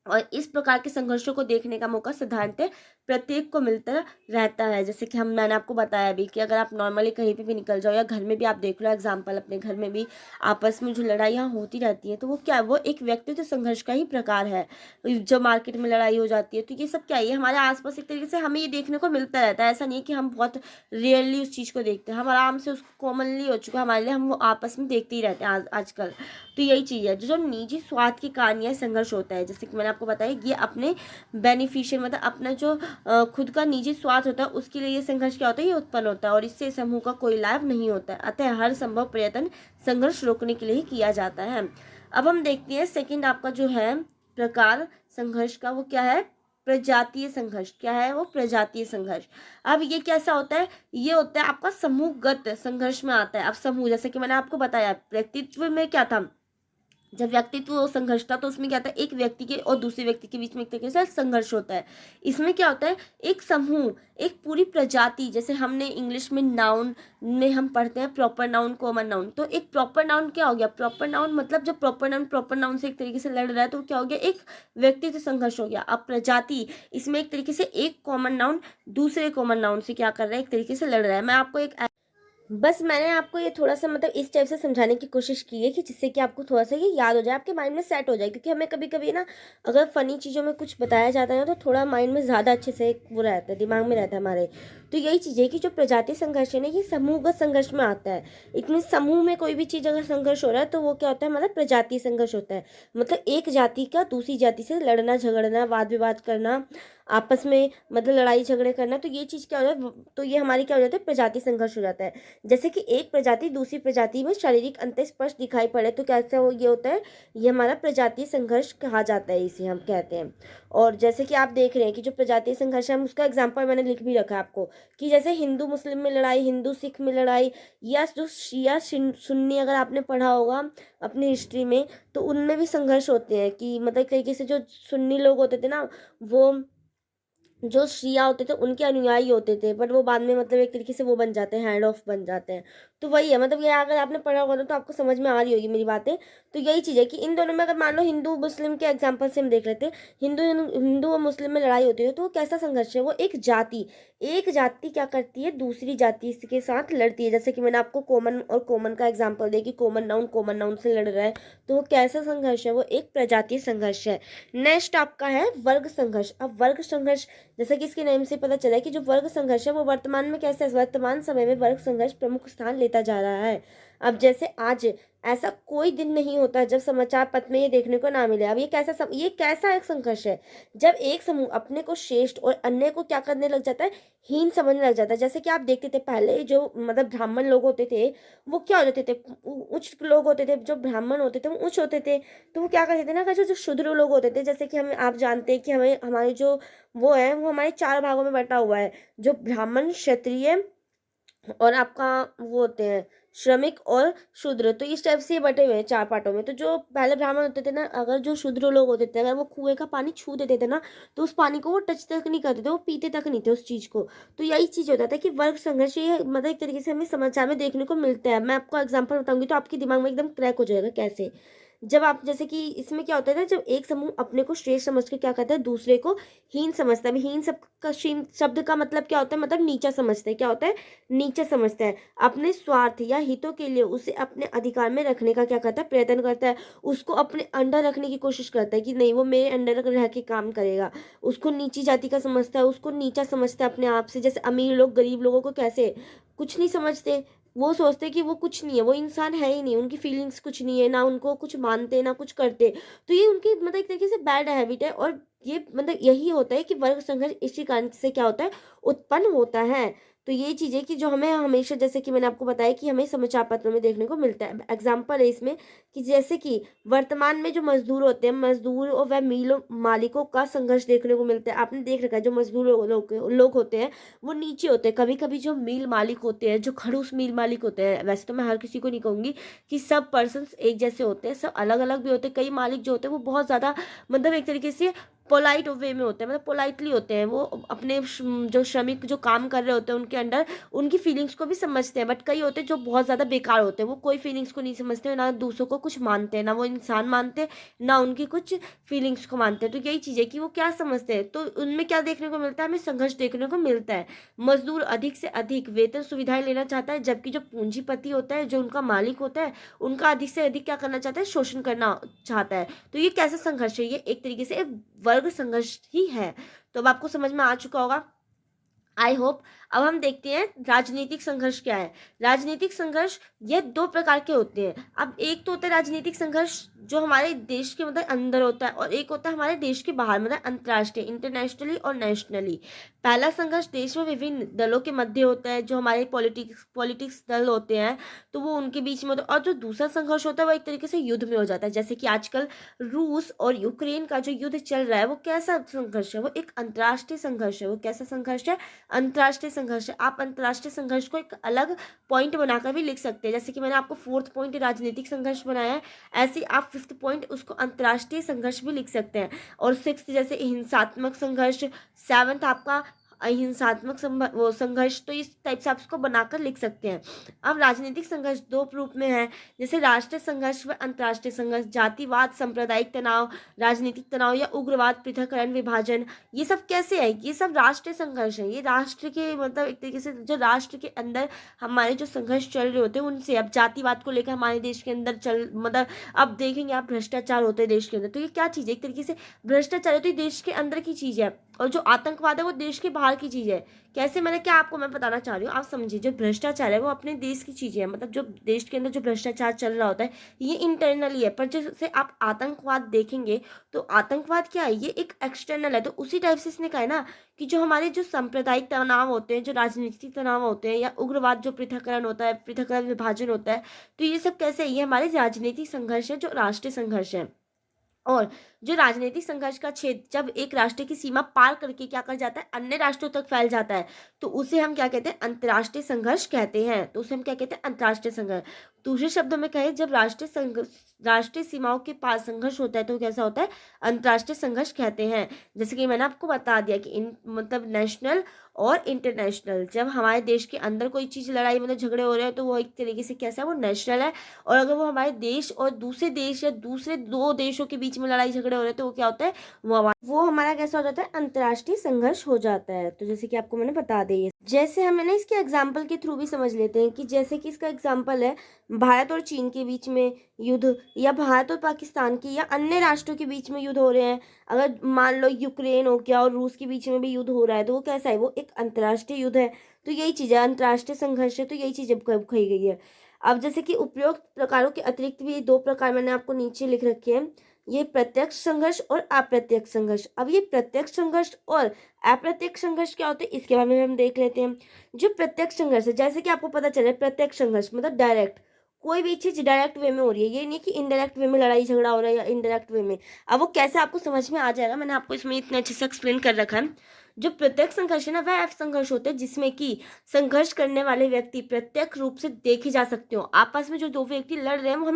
[SPEAKER 1] और इस प्रकार के संघर्षों को देखने का मौका साधारणतः प्रत्येक को मिलता रहता है। जैसे कि मैंने आपको बताया भी कि अगर आप नॉर्मली कहीं पे भी निकल जाओ या घर में भी आप देख लो, एग्जाम्पल अपने घर में भी आपस में जो लड़ाइयाँ होती रहती हैं, तो वो क्या है, वो एक व्यक्तित्व संघर्ष का ही प्रकार है। जो मार्केट में लड़ाई हो जाती है, तो ये सब क्या है, ये हमारे आसपास एक तरीके से हमें ये देखने को मिलता रहता है। ऐसा नहीं है कि हम बहुत रेयरली उस चीज़ को देखते हैं, हम आराम से उसको कॉमनली हो चुका है हमारे लिए, हम वो आपस में देखते ही रहते हैं आजकल। तो यही चीज़ है, जो निजी स्वार्थ के कारण यह संघर्ष होता है। जैसे कि मैंने आपको बताया, ये अपने बेनिफिशियल मतलब अपना जो खुद का निजी स्वार्थ होता है उसके लिए ये संघर्ष क्या होता है, ये उत्पन्न होता है और इससे समूह का कोई लाभ नहीं होता है। अतः हर संभव प्रयत्न संघर्ष रोकने के लिए ही किया जाता है। अब हम देखते हैं सेकंड आपका जो है प्रकार संघर्ष का, वो क्या है, प्रजातीय संघर्ष। क्या है वो, प्रजातीय संघर्ष। अब ये कैसा होता है, ये होता है आपका समूहगत संघर्ष में आता है। अब समूह, जैसे कि मैंने आपको बताया व्यक्तित्व में क्या था, जब व्यक्तित्व संघर्ष था तो उसमें क्या था, एक व्यक्ति के और दूसरे व्यक्ति के बीच में एक तरीके से संघर्ष होता है। इसमें क्या होता है, एक समूह, एक पूरी प्रजाति, जैसे हमने इंग्लिश में नाउन में हम पढ़ते हैं प्रॉपर नाउन कॉमन नाउन, तो एक प्रॉपर नाउन क्या हो गया, प्रॉपर नाउन मतलब जब प्रॉपर नाउन से एक तरीके से लड़ रहा है तो क्या हो गया, एक व्यक्तित्व संघर्ष हो गया। अब प्रजाति, इसमें एक तरीके से एक कॉमन नाउन दूसरे कॉमन नाउन से क्या कर रहा है, एक तरीके से लड़ रहा है। मैं आपको एक बस मैंने आपको ये थोड़ा सा मतलब इस टाइप से समझाने की कोशिश की है कि जिससे कि आपको थोड़ा सा ये याद हो जाए, आपके माइंड में सेट हो जाए। क्योंकि हमें कभी कभी ना अगर फनी चीज़ों में कुछ बताया जाता है ना, तो थोड़ा माइंड में ज़्यादा अच्छे से वो रहता है, दिमाग में रहता है हमारे। तो यही चीज़ है कि जो प्रजाति संघर्ष है ना, ये समूहगत संघर्ष में आता है। इसमें समूह में कोई भी चीज़ अगर संघर्ष हो रहा है तो वो क्या होता है, मतलब प्रजाति संघर्ष होता है। मतलब एक जाति का दूसरी जाति से लड़ना झगड़ना, वाद विवाद करना, आपस में मतलब लड़ाई झगड़े करना, तो ये चीज़ क्या हो जाता है, तो ये हमारी क्या हो जाता है, प्रजाति संघर्ष हो जाता है। जैसे कि एक प्रजाति दूसरी प्रजाति में शारीरिक अंतर स्पष्ट दिखाई पड़े तो कैसा हो, ये होता है, ये हमारा प्रजातीय संघर्ष कहा जाता है, इसे हम कहते हैं। और जैसे कि आप देख रहे हैं कि जो प्रजातीय संघर्ष है, हम उसका एग्जाम्पल मैंने लिख भी रखा है आपको, कि जैसे हिंदू मुस्लिम में लड़ाई, हिंदू सिख में लड़ाई, या जो शिया सुन्नी अगर आपने पढ़ा होगा अपनी हिस्ट्री में, तो उनमें भी संघर्ष होते हैं। कि मतलब एक तरीके से जो सुन्नी लोग होते थे ना, वो जो शिया होते थे उनके अनुयायी होते थे, बट वो बाद में मतलब एक तरीके से वो बन जाते हैं, हैंड ऑफ बन जाते हैं। तो वही है, मतलब ये अगर आपने पढ़ा होगा ना तो आपको समझ में आ रही होगी मेरी बातें। तो यही चीज़ है कि इन दोनों में अगर मान लो हिंदू मुस्लिम के एग्जाम्पल से हम देख लेते हैं, हिंदू हिंदू और मुस्लिम में लड़ाई होती है तो वो कैसा संघर्ष है, वो एक जाति क्या करती है, दूसरी जाति के साथ लड़ती है। जैसे कि मैंने आपको कॉमन और कॉमन का एग्जाम्पल दिया कि कॉमन नाउन से लड़ रहा है, तो वो कैसा संघर्ष है, वो एक प्रजातीय संघर्ष है। नेक्स्ट आपका है वर्ग संघर्ष। अब वर्ग संघर्ष, जैसा कि इसके नेम से पता चला है कि जो वर्ग संघर्ष है वो वर्तमान में कैसे, वर्तमान समय में वर्ग संघर्ष प्रमुख स्थान लेता जा रहा है। अब जैसे आज ऐसा कोई दिन नहीं होता जब समाचार पत्र में ये देखने को ना मिले। अब ये कैसा एक संघर्ष है, जब एक समूह अपने को श्रेष्ठ और अन्य को क्या करने लग जाता है, हीन समझने लग जाता है। जैसे कि आप देखते थे पहले जो मतलब ब्राह्मण लोग होते थे, वो क्या हो जाते थे, उच्च लोग होते थे। जो ब्राह्मण होते थे वो उच्च होते थे, तो वो क्या करते थे ना, जो जो शूद्र लोग होते थे, जैसे कि हमें आप जानते हैं कि हमें हमारे जो वो है वो हमारे 4 भागों में बटा हुआ है, जो ब्राह्मण क्षत्रिय और आपका वो होते हैं श्रमिक और शूद्र। तो इस टाइप से ये बटे हुए हैं 4 पार्टों में। तो जो पहले ब्राह्मण होते थे ना, अगर जो शूद्र लोग होते थे, अगर वो कुएं का पानी छू देते थे ना, तो उस पानी को वो टच तक नहीं करते थे, वो पीते तक नहीं थे उस चीज को। तो यही चीज होता था कि वर्ग संघर्ष ये मतलब एक तरीके से हमें समाचार में देखने को मिलता है। मैं आपको एग्जाम्पल बताऊंगी तो आपके दिमाग में एकदम क्रैक हो जाएगा कैसे। जब आप जैसे कि इसमें क्या होता है ना, जब एक समूह अपने को श्रेष्ठ समझ के क्या करता है, दूसरे को हीन समझता है। हीन शब्द का मतलब क्या होता है, मतलब नीचा समझता है। क्या होता है, नीचा समझता है। अपने स्वार्थ या हितों के लिए उसे अपने अधिकार में रखने का क्या करता है, प्रयत्न करता है। उसको अपने अंडर रखने की कोशिश करता है कि नहीं वो मेरे अंडर रह के काम करेगा। उसको नीची जाति का समझता है, उसको नीचा समझता है अपने आप से। जैसे अमीर लोग गरीब लोगों को कैसे कुछ नहीं समझते, वो सोचते कि वो कुछ नहीं है, वो इंसान है ही नहीं, उनकी फीलिंग्स कुछ नहीं है, ना उनको कुछ मानते ना कुछ करते। तो ये उनकी मतलब एक तरीके से बैड हैबिट है। और ये मतलब यही होता है कि वर्ग संघर्ष इसी कारण से क्या होता है, उत्पन्न होता है। तो ये चीज़ है कि जो हमें हमेशा, जैसे कि मैंने आपको बताया कि हमें समाचार पत्रों में देखने को मिलता है। एग्जाम्पल है इसमें कि जैसे कि वर्तमान में जो मजदूर होते हैं, मजदूर और वह मिल मालिकों का संघर्ष देखने को मिलता है। आपने देख रखा है जो मजदूर लोग होते हैं वो नीचे होते हैं। कभी कभी जो मिल मालिक होते हैं, जो खड़ूस मिल मालिक होते हैं, वैसे तो मैं हर किसी को नहीं कहूँगी कि सब पर्सन एक जैसे होते हैं, सब अलग अलग भी होते हैं। कई मालिक जो होते हैं वो बहुत ज़्यादा मतलब एक तरीके से पोलाइट वे में होते हैं, मतलब पोलाइटली होते हैं, वो अपने जो श्रमिक जो काम कर रहे होते हैं उनके अंडर उनकी फीलिंग्स को भी समझते हैं। बट कई होते हैं जो बहुत ज़्यादा बेकार होते हैं, वो कोई फीलिंग्स को नहीं समझते, ना दूसरों को कुछ मानते हैं, ना वो इंसान मानते हैं, ना उनकी कुछ फीलिंग्स को मानते हैं। तो यही चीज़ है कि वो क्या समझते हैं। तो उनमें क्या देखने को मिलता है, हमें संघर्ष देखने को मिलता है। मजदूर अधिक से अधिक वेतन सुविधाएं लेना चाहता है, जबकि जो पूंजीपति होता है, जो उनका मालिक होता है, उनका अधिक से अधिक क्या करना चाहता है, शोषण करना चाहता है। तो ये कैसा संघर्ष है, ये एक तरीके से एक वर्ग संघर्ष ही है। तो अब आपको समझ में आ चुका होगा, आई होप। अब हम देखते हैं राजनीतिक संघर्ष क्या है। राजनीतिक संघर्ष ये दो प्रकार के होते हैं। अब एक तो होता है राजनीतिक संघर्ष जो हमारे देश के मतलब अंदर होता है, और एक होता है हमारे देश के बाहर, मतलब अंतर्राष्ट्रीय, इंटरनेशनली और नेशनली। पहला संघर्ष देश में विभिन्न दलों के मध्य होता है, जो हमारे पॉलिटिक्स दल होते हैं, तो वो उनके बीच में होता है। और जो दूसरा संघर्ष होता है वो एक तरीके से युद्ध में हो जाता है, जैसे कि आजकल रूस और यूक्रेन का जो युद्ध चल रहा है, वो कैसा संघर्ष है, वो एक अंतर्राष्ट्रीय संघर्ष है। वो कैसा संघर्ष है, अंतर्राष्ट्रीय संघर्ष है। आप अंतर्राष्ट्रीय संघर्ष को एक अलग पॉइंट बनाकर भी लिख सकते हैं, जैसे कि मैंने आपको फोर्थ पॉइंट राजनीतिक संघर्ष बनाया है, ऐसे ही आप फिफ्थ पॉइंट उसको अंतर्राष्ट्रीय संघर्ष भी लिख सकते हैं। और सिक्स्थ जैसे हिंसात्मक संघर्ष, सेवंथ आपका अहिंसात्मक वो संघर्ष। तो इस टाइप से आप इसको बनाकर लिख सकते हैं। अब राजनीतिक संघर्ष दो रूप में है, जैसे राष्ट्रीय संघर्ष व अंतर्राष्ट्रीय संघर्ष। जातिवाद, सांप्रदायिक तनाव, राजनीतिक तनाव या उग्रवाद, पृथक्करण, विभाजन, ये सब कैसे है, ये सब राष्ट्रीय संघर्ष है। ये राष्ट्र के मतलब एक तरीके से जो राष्ट्र के अंदर हमारे जो संघर्ष चल रहे होते हैं उनसे। अब जातिवाद को लेकर हमारे देश के अंदर मतलब अब देखेंगे आप, भ्रष्टाचार होते हैं देश के अंदर, तो ये क्या चीज़ है, एक तरीके से भ्रष्टाचार है तो ये देश के अंदर की चीज़ है, और जो आतंकवाद है वो देश के बाहर की चीज़ है। कैसे, मैंने क्या आपको मैं बताना चाह रही हूँ, आप समझिए। जो भ्रष्टाचार है वो अपने देश की चीज़ है, मतलब जो देश के अंदर जो भ्रष्टाचार चल रहा होता है ये इंटरनली है। पर जैसे आप आतंकवाद देखेंगे तो आतंकवाद क्या है, ये एक एक्सटर्नल है। तो उसी टाइप से इसने कहा है ना कि जो हमारे जो सांप्रदायिक तनाव होते हैं, जो राजनीतिक तनाव होते हैं, या उग्रवाद, जो पृथक्करण होता है, पृथक्करण विभाजन होता है, तो ये सब कैसे है, ये हमारे राजनीतिक संघर्ष है, जो राष्ट्रीय संघर्ष है। और जो राजनीतिक संघर्ष का क्षेत्र जब एक राष्ट्र की सीमा पार करके क्या कर जाता है, अन्य राष्ट्रों तक फैल जाता है, तो उसे हम क्या कहते हैं, अंतर्राष्ट्रीय संघर्ष कहते हैं। तो उसे हम क्या कहते हैं, अंतर्राष्ट्रीय संघर्ष। दूसरे शब्दों में कहें, जब राष्ट्रीय सीमाओं के पास संघर्ष होता है तो कैसा होता है, अंतर्राष्ट्रीय संघर्ष कहते हैं। जैसे कि मैंने आपको बता दिया कि मतलब नेशनल और इंटरनेशनल। जब हमारे देश के अंदर कोई चीज़ लड़ाई मतलब झगड़े हो रहे हैं तो वो एक तरीके से कैसा है, वो नेशनल है। और अगर वो हमारे देश और दूसरे देश या दूसरे दो देशों के बीच में लड़ाई झगड़े हो रहे हैं तो वो क्या होता है, वो हमारा कैसा हो जाता है, अंतर्राष्ट्रीय संघर्ष हो जाता है। तो जैसे कि आपको मैंने बता दिया, जैसे हम ना इसके एग्जाम्पल के थ्रू भी समझ लेते हैं कि जैसे कि इसका एग्जाम्पल है भारत और चीन के बीच में युद्ध, या भारत और पाकिस्तान की या अन्य राष्ट्रों के बीच में युद्ध हो रहे हैं। अगर मान लो यूक्रेन हो गया और रूस के बीच में भी युद्ध हो रहा है तो वो कैसा है, वो एक अंतर्राष्ट्रीय युद्ध है। तो यही चीज़ है, अंतर्राष्ट्रीय संघर्ष है, तो यही चीज़ कही गई है। अब जैसे कि उपयुक्त प्रकारों के अतिरिक्त भी दो प्रकार मैंने आपको नीचे लिख रखे हैं, ये प्रत्यक्ष संघर्ष और अप्रत्यक्ष संघर्ष। अब ये प्रत्यक्ष संघर्ष और अप्रत्यक्ष संघर्ष क्या होते हैं, इसके बारे में हम देख लेते हैं। जो प्रत्यक्ष संघर्ष है, जैसे कि आपको पता चला है, प्रत्यक्ष संघर्ष मतलब डायरेक्ट, कोई भी चीज डायरेक्ट वे में हो रही है, ये नहीं कि इनडायरेक्ट वे में लड़ाई झगड़ा हो रहा है या इनडायरेक्ट वे में। अब वो कैसे आपको समझ में आ जाएगा, मैंने आपको इसमें इतने अच्छे से एक्सप्लेन कर रखा है। जो प्रत्यक्ष संघर्ष है ना, वह संघर्ष होते हैं जिसमें कि संघर्ष करने वाले व्यक्ति प्रत्यक्ष रूप से देखे जा सकते हो। आपस में जो दो व्यक्ति लड़ रहे हैं वो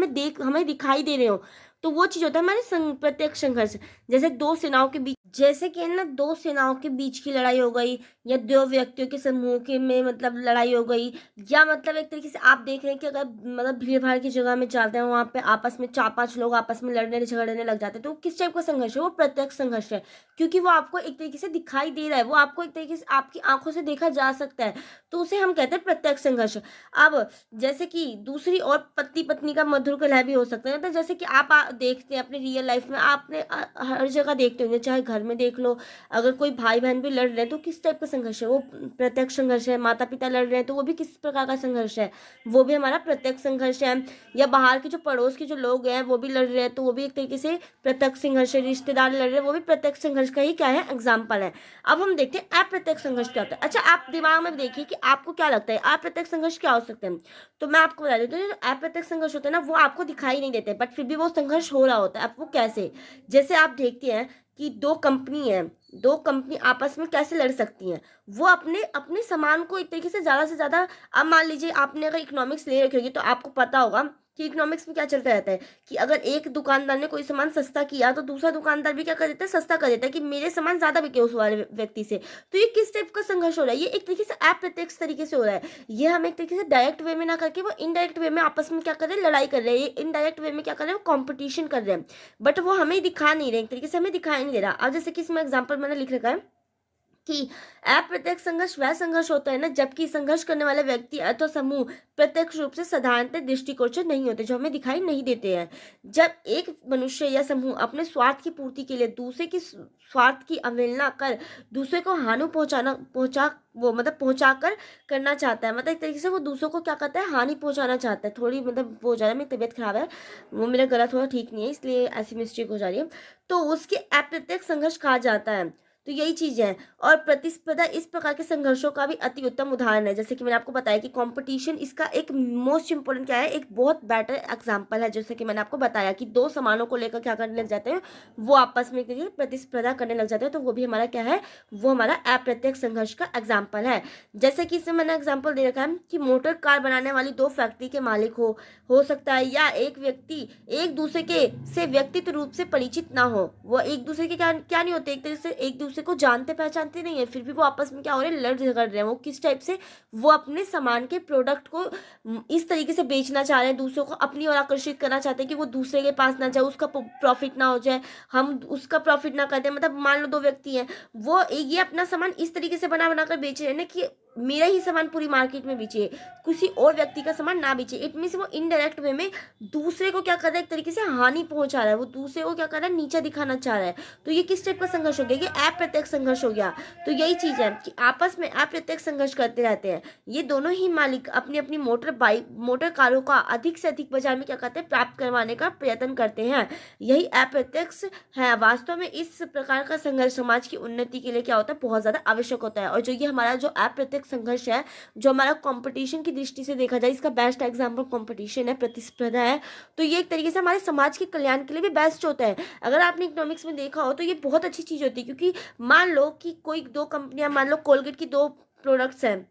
[SPEAKER 1] हमें दिखाई दे रहे हो, तो वो चीज होता है हमारे प्रत्यक्ष संघर्ष। जैसे दो सेनाओं के बीच, जैसे कि ना दो सेनाओं के बीच की लड़ाई हो गई, या दो व्यक्तियों के समूह के में मतलब लड़ाई हो गई, या मतलब एक तरीके से आप देख रहे हैं कि अगर मतलब भीड़ भाड़ की जगह में जाते हैं, वहाँ पे आपस में 4-5 लोग आपस में लड़ने झगड़ने लग जाते हैं, तो किस टाइप का संघर्ष है, वो प्रत्यक्ष संघर्ष है। क्योंकि वो आपको एक तरीके से दिखाई दे रहा है, वो आपको एक तरीके से आपकी आंखों से देखा जा सकता है, तो उसे हम कहते हैं प्रत्यक्ष संघर्ष। अब जैसे कि दूसरी और पति पत्नी का मधुर कलह भी हो सकता है, तो जैसे कि आप देखते हैं अपने रियल लाइफ में, आपने हर जगह देखते होंगे, चाहे घर में देख लो, अगर कोई भाई बहन भी लड़ रहे हैं तो किस टाइप का संघर्ष है, वो प्रत्यक्ष संघर्ष है। माता पिता लड़ रहे हैं तो वो भी किस प्रकार का संघर्ष है, वो भी हमारा प्रत्यक्ष संघर्ष है। या बाहर के जो पड़ोस के जो लोग हैं वो भी लड़ रहे हैं तो वो भी एक तरीके से प्रत्यक्ष संघर्ष है। रिश्तेदार लड़ रहे हैं, वो भी प्रत्यक्ष संघर्ष का ही क्या है, एग्जाम्पल है। अब हम देखते हैं अप्रत्यक्ष संघर्ष क्या होता है। अच्छा, आप दिमाग में देखिए कि आपको क्या लगता है अप्रत्यक्ष संघर्ष क्या हो सकता है। तो मैं आपको बता देती हूँ, जो अप्रत्यक्ष संघर्ष होता है ना, वो आपको दिखाई नहीं देते, बट फिर भी वो संघर्ष हो रहा होता है। अब वो कैसे, जैसे आप देखते हैं कि दो कंपनी है, दो कंपनी आपस में कैसे लड़ सकती हैं, वो अपने अपने सामान को एक तरीके से ज़्यादा, अब मान लीजिए आपने अगर इकोनॉमिक्स ले रखी होगी तो आपको पता होगा कि इकोनॉमिक्स में क्या चलता रहता है कि अगर एक दुकानदार ने कोई सामान सस्ता किया तो दूसरा दुकानदार भी क्या कर देता है, सस्ता कर देता है कि मेरे सामान ज़्यादा बिके उस वाले व्यक्ति से। तो ये किस टाइप का संघर्ष हो रहा है, ये एक तरीके से अप्रत्यक्ष तरीके से हो रहा है। ये हम एक तरीके से डायरेक्ट वे में ना करके वो इनडायरेक्ट वे में आपस में क्या कर रहे हैं, लड़ाई कर रहे हैं। ये इनडायरेक्ट वे में क्या कर रहे हैं, वो कॉम्पिटिशन कर रहे हैं, बट वो हमें दिखा नहीं रहे, एक तरीके से हमें दिखाई नहीं दे रहा। अब जैसे कि इसमें एग्जाम्पल मैंने लिख रखा है कि अप्रत्यक्ष संघर्ष वह संघर्ष होता है ना जबकि संघर्ष करने वाले व्यक्ति अथवा समूह प्रत्यक्ष रूप से साधारणतः दृष्टिगोचर नहीं होते, जो हमें दिखाई नहीं देते हैं। जब एक मनुष्य या समूह अपने स्वार्थ की पूर्ति के लिए दूसरे की स्वार्थ की अवहेलना कर दूसरे को हानि पहुंचा कर करना चाहता है, मतलब एक तरीके से वो दूसरों को क्या करता है, हानि पहुंचाना चाहता है। थोड़ी मतलब वो हो जा रहा है, मेरी तबीयत खराब है, वो मेरा गला थोड़ा ठीक नहीं है, इसलिए ऐसी मिस्टेक हो जा रही है। तो उसके अप्रत्यक्ष संघर्ष कहा जाता है। तो यही चीज है। और प्रतिस्पर्धा इस प्रकार के संघर्षों का भी अति उत्तम उदाहरण है। जैसे कि मैंने आपको बताया कि कंपटीशन इसका एक मोस्ट इंपोर्टेंट क्या है, एक बहुत बेटर एग्जांपल है। जैसे कि मैंने आपको बताया कि दो सामानों को लेकर क्या करने लग जाते हैं, वो आपस में प्रतिस्पर्धा करने लग जाते हैं, तो वो भी हमारा क्या है, वो हमारा अप्रत्यक्ष संघर्ष का एग्जाम्पल है। जैसे कि इसमें मैंने एग्जाम्पल दे रखा है कि मोटर कार बनाने वाली दो फैक्ट्री के मालिक हो सकता है, या एक व्यक्ति एक दूसरे के से व्यक्तित्व रूप से परिचित ना हो, वो एक दूसरे के क्या क्या नहीं होते, एक तरह से एक दूसरे को जानते पहचानते नहीं है, फिर भी वो आपस में क्या हो रहे हैं, लड़ झगड़ रहे हैं। वो किस टाइप से, वो अपने सामान के प्रोडक्ट को इस तरीके से बेचना चाह रहे हैं, दूसरों को अपनी ओर आकर्षित करना चाहते हैं कि वो दूसरे के पास ना जाए, उसका प्रॉफिट ना हो जाए, हम उसका प्रॉफिट ना करते। मतलब मान लो दो व्यक्ति हैं, वो ये अपना सामान इस तरीके से बना बना कर बेच रहे हैं ना कि मेरा ही सामान पूरी मार्केट में बेचे, किसी और व्यक्ति का सामान ना बेचे। इट मीन्स वो इनडायरेक्ट वे में दूसरे को क्या कर रहा है, एक तरीके से हानि पहुंचा रहा है, वो दूसरे को क्या कर रहा है, नीचा दिखाना चाह रहा है। तो ये किस टाइप का संघर्ष हो गया, ये अप्रत्यक्ष संघर्ष हो गया। तो यही चीज है कि आपस में अप्रत्यक्ष संघर्ष करते रहते हैं। ये दोनों ही मालिक अपनी अपनी मोटर कारों का अधिक से अधिक बाजार में क्या करते हैं, प्राप्त करवाने का प्रयत्न करते हैं। यही अप्रत्यक्ष है। वास्तव में इस प्रकार का संघर्ष समाज की उन्नति के लिए क्या होता है, बहुत ज्यादा आवश्यक होता है। और जो ये हमारा जो अप्रत्यक्ष संघर्ष है, जो हमारा कंपटीशन की दृष्टि से देखा जाए, इसका बेस्ट एग्जांपल कंपटीशन है, प्रतिस्पर्धा है। तो ये एक तरीके से हमारे समाज के कल्याण के लिए भी बेस्ट होता है। अगर आपने इकोनॉमिक्स में देखा हो तो ये बहुत अच्छी चीज होती है, क्योंकि मान लो कि कोई दो कंपनियां, मान लो कोलगेट की दो प्रोडक्ट्स हैं,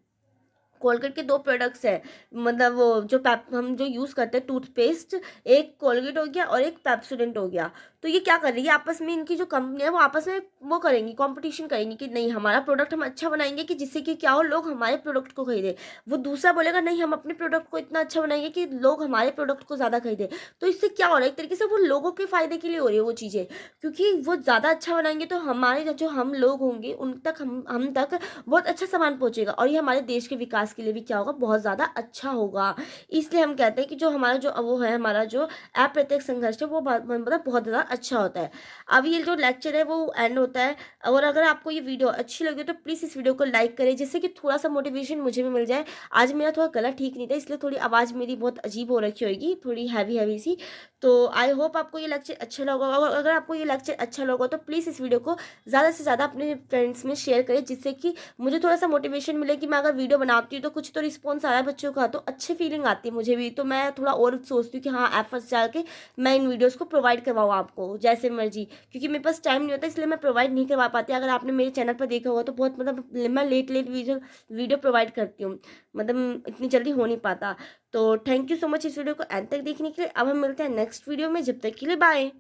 [SPEAKER 1] कोलगेट के दो प्रोडक्ट्स है, मतलब वो जो हम जो यूज़ करते हैं टूथपेस्ट, एक कोलगेट हो गया और एक पेप्सोडेंट हो गया। तो ये क्या कर रही है, आपस में इनकी जो कंपनी है वो आपस में वो करेंगी, कंपटीशन करेंगी कि नहीं हमारा प्रोडक्ट हम अच्छा बनाएंगे कि जिससे कि क्या हो, लोग हमारे प्रोडक्ट को खरीदे। वो दूसरा बोलेगा नहीं हम अपने प्रोडक्ट को इतना अच्छा बनाएंगे कि लोग हमारे प्रोडक्ट को ज़्यादा खरीदे। तो इससे क्या हो रहा है, एक तरीके से वो लोगों के फायदे के लिए हो रही है वो चीज़ें, क्योंकि वो ज़्यादा अच्छा बनाएंगे तो हमारे जो हम लोग होंगे उन तक हम तक बहुत अच्छा सामान पहुंचेगा, और ये हमारे देश के विकास के लिए भी क्या होगा, बहुत ज़्यादा अच्छा होगा। इसलिए हम कहते हैं कि जो हमारा जो वो है, हमारा जो अप्रत्यक्ष संघर्ष है, वो मतलब बहुत ज़्यादा अच्छा होता है। अब ये जो लेक्चर है वो एंड होता है। और अगर आपको ये वीडियो अच्छी लगी तो प्लीज़ इस वीडियो को लाइक करें, जिससे कि थोड़ा सा मोटिवेशन मुझे भी मिल जाए। आज मेरा थोड़ा गला ठीक नहीं था, इसलिए थोड़ी आवाज़ मेरी बहुत अजीब हो रखी होगी, थोड़ी हैवी हैवी सी। तो आई होप आपको ये लेक्चर अच्छा लगा होगा। अगर आपको ये लेक्चर अच्छा लगा तो प्लीज़ इस वीडियो को ज़्यादा से ज़्यादा अपने फ्रेंड्स में शेयर करें, जिससे कि मुझे थोड़ा सा मोटिवेशन मिले कि मैं अगर वीडियो बनाती हूँ तो कुछ तो रिस्पॉन्स आ रहा है बच्चों का, तो अच्छी फीलिंग आती है मुझे भी। तो मैं थोड़ा और सोचती हूँ कि हाँ एफर्ट्स डाल के मैं इन वीडियोज़ को प्रोवाइड करवाऊँ आपको जैसे मर्जी, क्योंकि मेरे पास टाइम नहीं होता, इसलिए मैं प्रोवाइड नहीं करवा पाती। अगर आपने मेरे चैनल पर देखा होगा तो बहुत मतलब मैं लेट वीडियो प्रोवाइड करती हूँ, मतलब इतनी जल्दी हो नहीं पाता। तो थैंक यू सो मच इस वीडियो को एंड तक देखने के लिए। अब हम मिलते हैं नेक्स्ट वीडियो में, जब तक के लिए बाय।